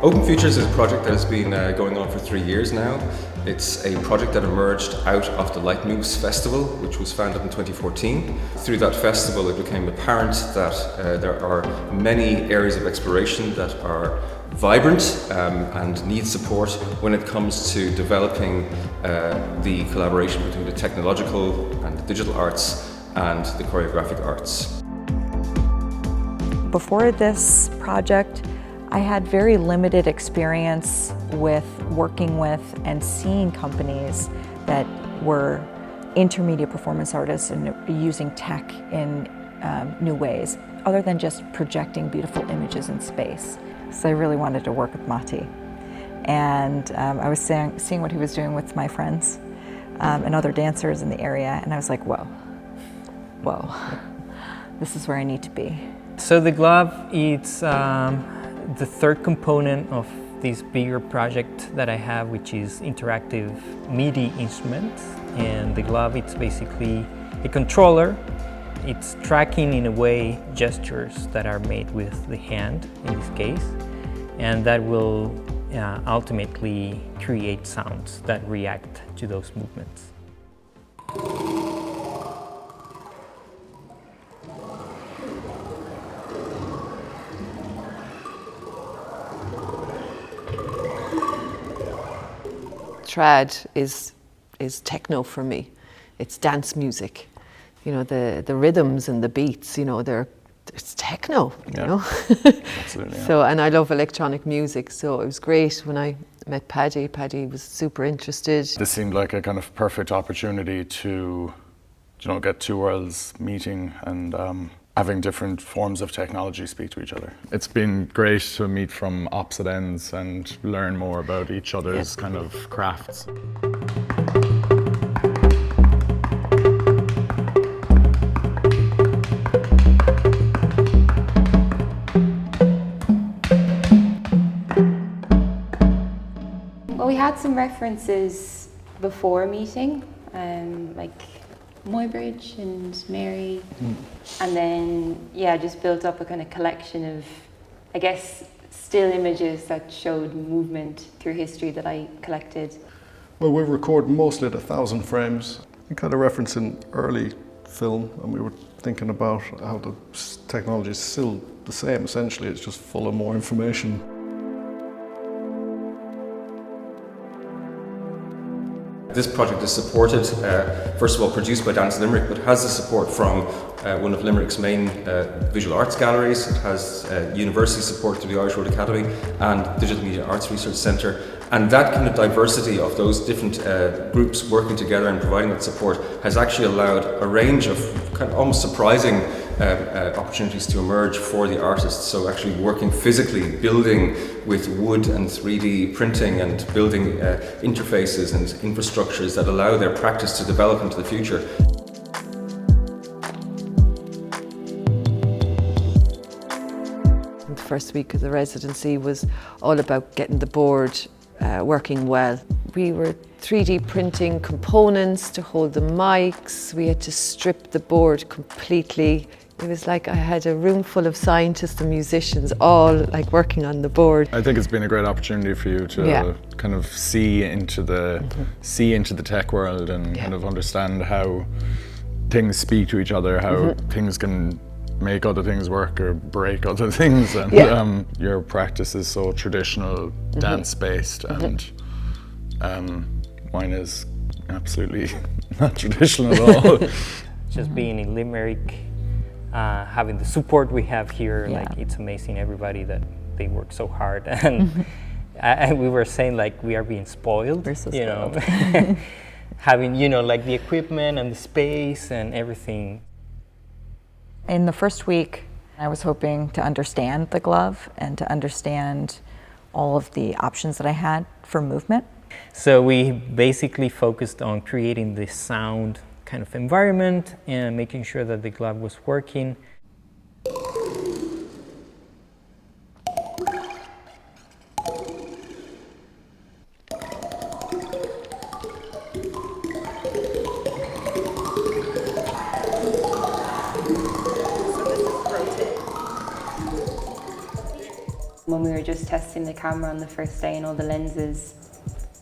Open Futures is a project that has been going on for 3 years now. It's a project that emerged out of the Light Moves Festival, which was founded in 2014. Through that festival, it became apparent that there are many areas of exploration that are vibrant and need support when it comes to developing the collaboration between the technological and the digital arts and the choreographic arts. Before this project, I had very limited experience with working with and seeing companies that were intermediate performance artists and using tech in new ways, other than just projecting beautiful images in space. So I really wanted to work with Matti. And I was seeing what he was doing with my friends and other dancers in the area, and I was like, whoa, this is where I need to be. So the glove, it's the third component of this bigger project that I have, which is interactive MIDI instruments. And the glove, it's basically a controller. It's tracking, in a way, gestures that are made with the hand, in this case. And that will ultimately create sounds that react to those movements. Trad is techno for me. It's dance music. You know, the rhythms and the beats, you know, it's techno, you know. Absolutely. Yeah. So, and I love electronic music, so it was great when I met Paddy. Paddy was super interested. This seemed like a kind of perfect opportunity to, you know, get two worlds meeting and having different forms of technology speak to each other. It's been great to meet from opposite ends and learn more about each other's kind of crafts. Well, we had some references before meeting, like Muybridge and Mary, and then just built up a kind of collection of, I guess, still images that showed movement through history that I collected. Well, we record mostly at 1,000 frames. We kind of referencing early film, and we were thinking about how the technology is still the same. Essentially, it's just full of more information. This project is supported, first of all, produced by Dance Limerick, but has the support from one of Limerick's main visual arts galleries. It has university support through the Irish Road Academy and Digital Media Arts Research Centre. And that kind of diversity of those different groups working together and providing that support has actually allowed a range of kind of almost surprising opportunities to emerge for the artists. So actually working physically, building with wood and 3D printing and building interfaces and infrastructures that allow their practice to develop into the future. The first week of the residency was all about getting the board working well. We were 3D printing components to hold the mics. We had to strip the board completely. It was like I had a room full of scientists and musicians all like working on the board. I think it's been a great opportunity for you to kind of see into the tech world and kind of understand how things speak to each other, how things can make other things work or break other things. And your practice is so traditional, dance-based, and mine is absolutely not traditional at all. Just being in Limerick, having the support we have here, like it's amazing. Everybody that they work so hard, and we were saying like we are being spoiled. We're so spoiled. You know, having like the equipment and the space and everything. In the first week, I was hoping to understand the glove and to understand all of the options that I had for movement. So we basically focused on creating this sound kind of environment and making sure that the glove was working. When we were just testing the camera on the first day and all the lenses,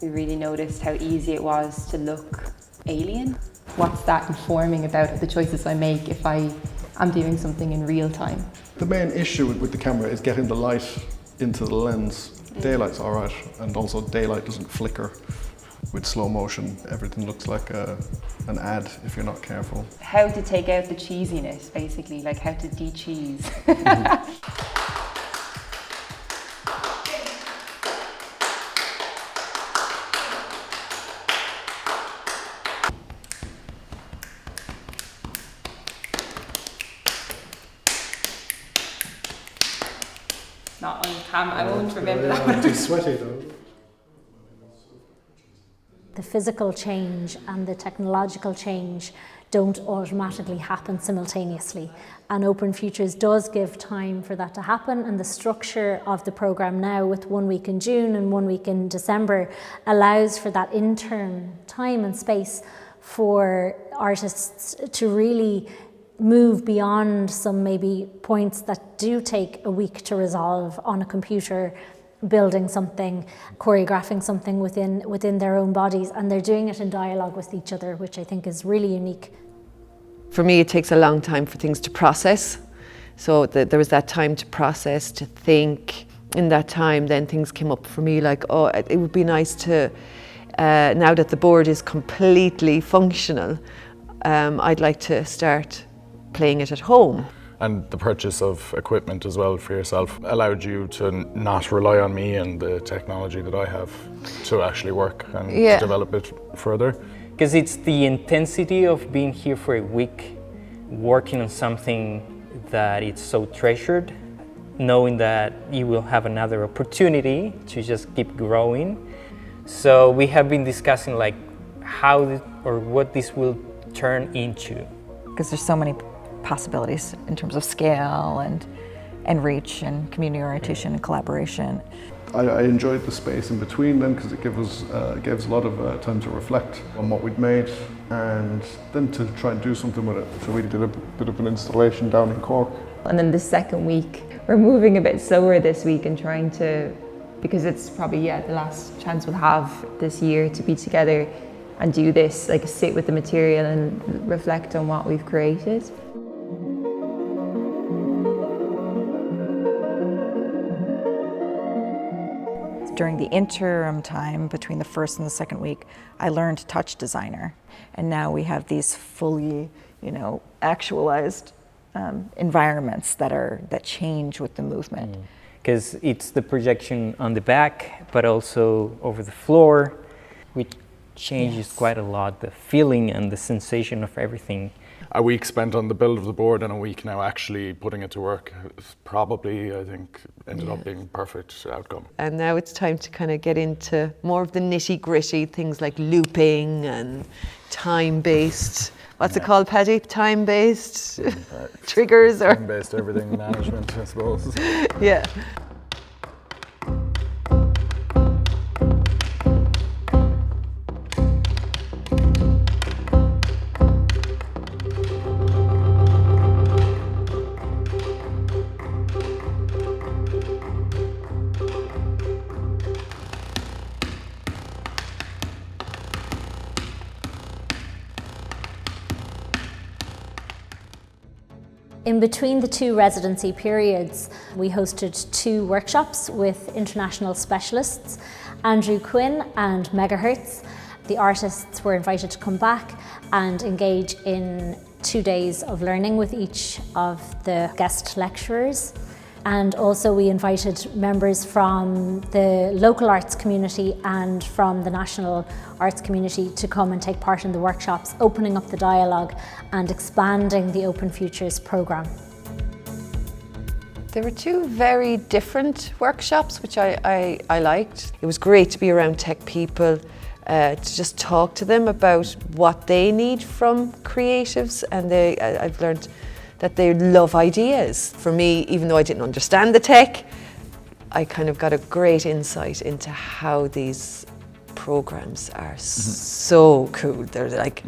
we really noticed how easy it was to look alien. What's that informing about the choices I make if I'm doing something in real time? The main issue with the camera is getting the light into the lens. Daylight's all right, and also daylight doesn't flicker. With slow motion, everything looks like an ad if you're not careful. How to take out the cheesiness, basically, like how to de-cheese. Not on camera, I won't remember that one. It's sweaty though. The physical change and the technological change don't automatically happen simultaneously, and Open Futures does give time for that to happen, and the structure of the programme now with 1 week in June and 1 week in December allows for that interim time and space for artists to really move beyond some maybe points that do take a week to resolve on a computer, building something, choreographing something within their own bodies, and they're doing it in dialogue with each other, which I think is really unique. For me, it takes a long time for things to process. So there was that time to process, to think. In that time, then things came up for me like, oh, it would be nice to, now that the board is completely functional, I'd like to start playing it at home. And the purchase of equipment as well for yourself allowed you to not rely on me and the technology that I have to actually work and to develop it further. Because it's the intensity of being here for a week, working on something that it's so treasured, knowing that you will have another opportunity to just keep growing. So we have been discussing like how or what this will turn into. Because there's so many possibilities in terms of scale and reach and community orientation and collaboration. I enjoyed the space in between them because it gave us a lot of time to reflect on what we'd made and then to try and do something with it. So we did a bit of an installation down in Cork. And then the second week, we're moving a bit slower this week and trying to, because it's probably the last chance we'll have this year to be together and do this, like sit with the material and reflect on what we've created. During the interim time between the first and the second week, I learned touch designer, and now we have these fully, actualized environments that change with the movement. Because it's the projection on the back, but also over the floor, which changes quite a lot the feeling and the sensation of everything. A week spent on the build of the board and a week now actually putting it to work probably, I think, ended up being perfect outcome. And now it's time to kind of get into more of the nitty-gritty things like looping and time-based. What's it called, Paddy? Time-based triggers or time-based everything management, I suppose. Yeah. In between the two residency periods, we hosted 2 workshops with international specialists, Andrew Quinn and Megahertz. The artists were invited to come back and engage in 2 days of learning with each of the guest lecturers. And also we invited members from the local arts community and from the national arts community to come and take part in the workshops, opening up the dialogue and expanding the Open Futures programme. There were 2 very different workshops, which I liked. It was great to be around tech people, to just talk to them about what they need from creatives, and I've learned that they love ideas. For me, even though I didn't understand the tech, I kind of got a great insight into how these programs are so cool. They're like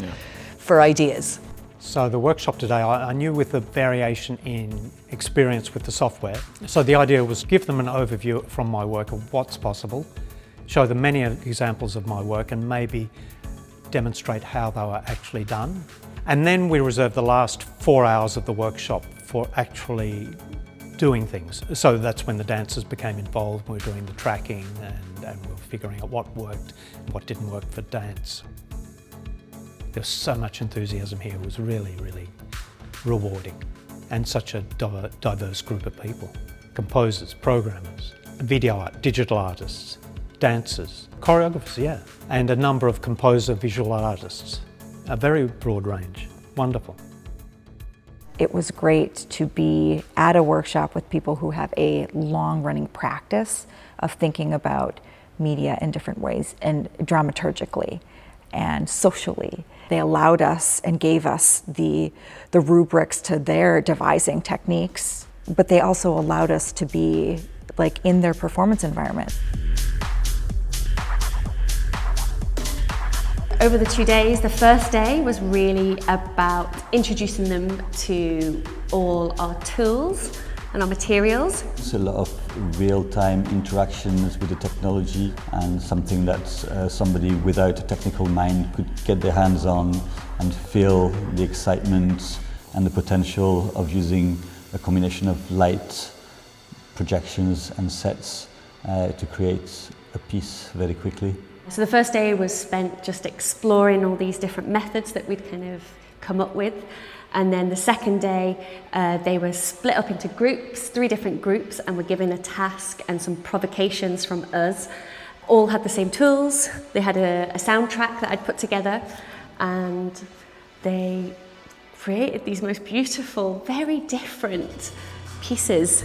for ideas. So the workshop today, I knew with the variation in experience with the software. So the idea was give them an overview from my work of what's possible, show them many examples of my work and maybe demonstrate how they were actually done. And then we reserved the last 4 hours of the workshop for actually doing things. So that's when the dancers became involved. We were doing the tracking and we were figuring out what worked and what didn't work for dance. There was so much enthusiasm here. It was really, really rewarding. And such a diverse group of people. Composers, programmers, video art, digital artists, dancers, choreographers, yeah. And a number of composer visual artists. A very broad range. Wonderful. It was great to be at a workshop with people who have a long-running practice of thinking about media in different ways, and dramaturgically and socially. They allowed us and gave us the rubrics to their devising techniques, but they also allowed us to be like in their performance environment. Over the 2 days, the first day was really about introducing them to all our tools and our materials. It's a lot of real-time interactions with the technology, and something that somebody without a technical mind could get their hands on and feel the excitement and the potential of using a combination of light, projections and sets to create a piece very quickly. So the first day was spent just exploring all these different methods that we'd kind of come up with. And then the second day, they were split up into groups, 3 different groups, and were given a task and some provocations from us. All had the same tools. They had a soundtrack that I'd put together, and they created these most beautiful, very different pieces.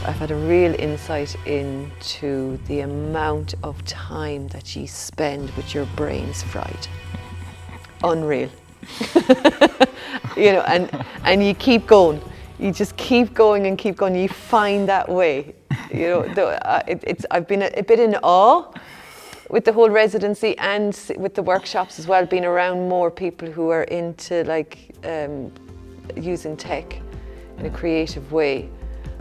I've had a real insight into the amount of time that you spend with your brains fried. Unreal. You know, and you keep going. You just keep going and keep going. You find that way. You know, I've been a bit in awe with the whole residency and with the workshops as well, being around more people who are into like using tech in a creative way.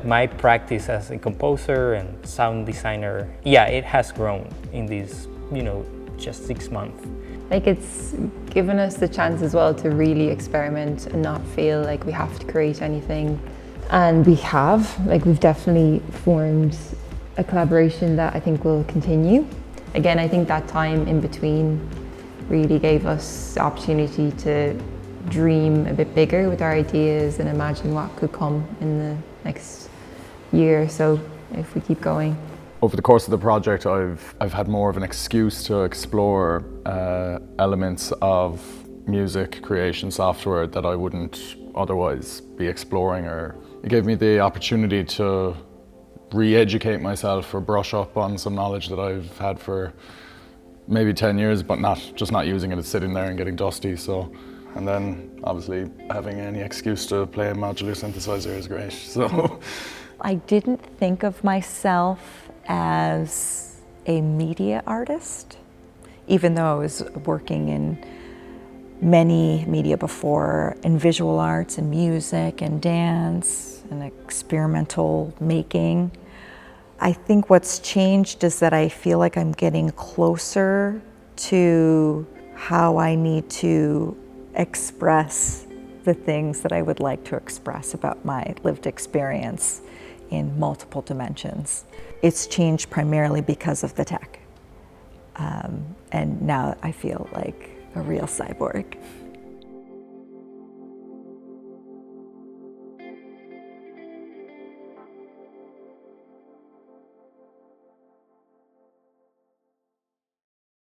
My practice as a composer and sound designer, yeah, it has grown in these, just 6 months. Like, it's given us the chance as well to really experiment and not feel like we have to create anything. And we have, we've definitely formed a collaboration that I think will continue. Again, I think that time in between really gave us the opportunity to dream a bit bigger with our ideas and imagine what could come in the next year or so if we keep going. Over the course of the project, I've had more of an excuse to explore elements of music creation software that I wouldn't otherwise be exploring, or it gave me the opportunity to re-educate myself or brush up on some knowledge that I've had for maybe 10 years, but just not using it. It's sitting there and getting dusty. So, and then obviously having any excuse to play a modular synthesizer is great. So, I didn't think of myself as a media artist, even though I was working in many media before, in visual arts and music and dance and experimental making. I think what's changed is that I feel like I'm getting closer to how I need to express the things that I would like to express about my lived experience in multiple dimensions. It's changed primarily because of the tech. And now I feel like a real cyborg.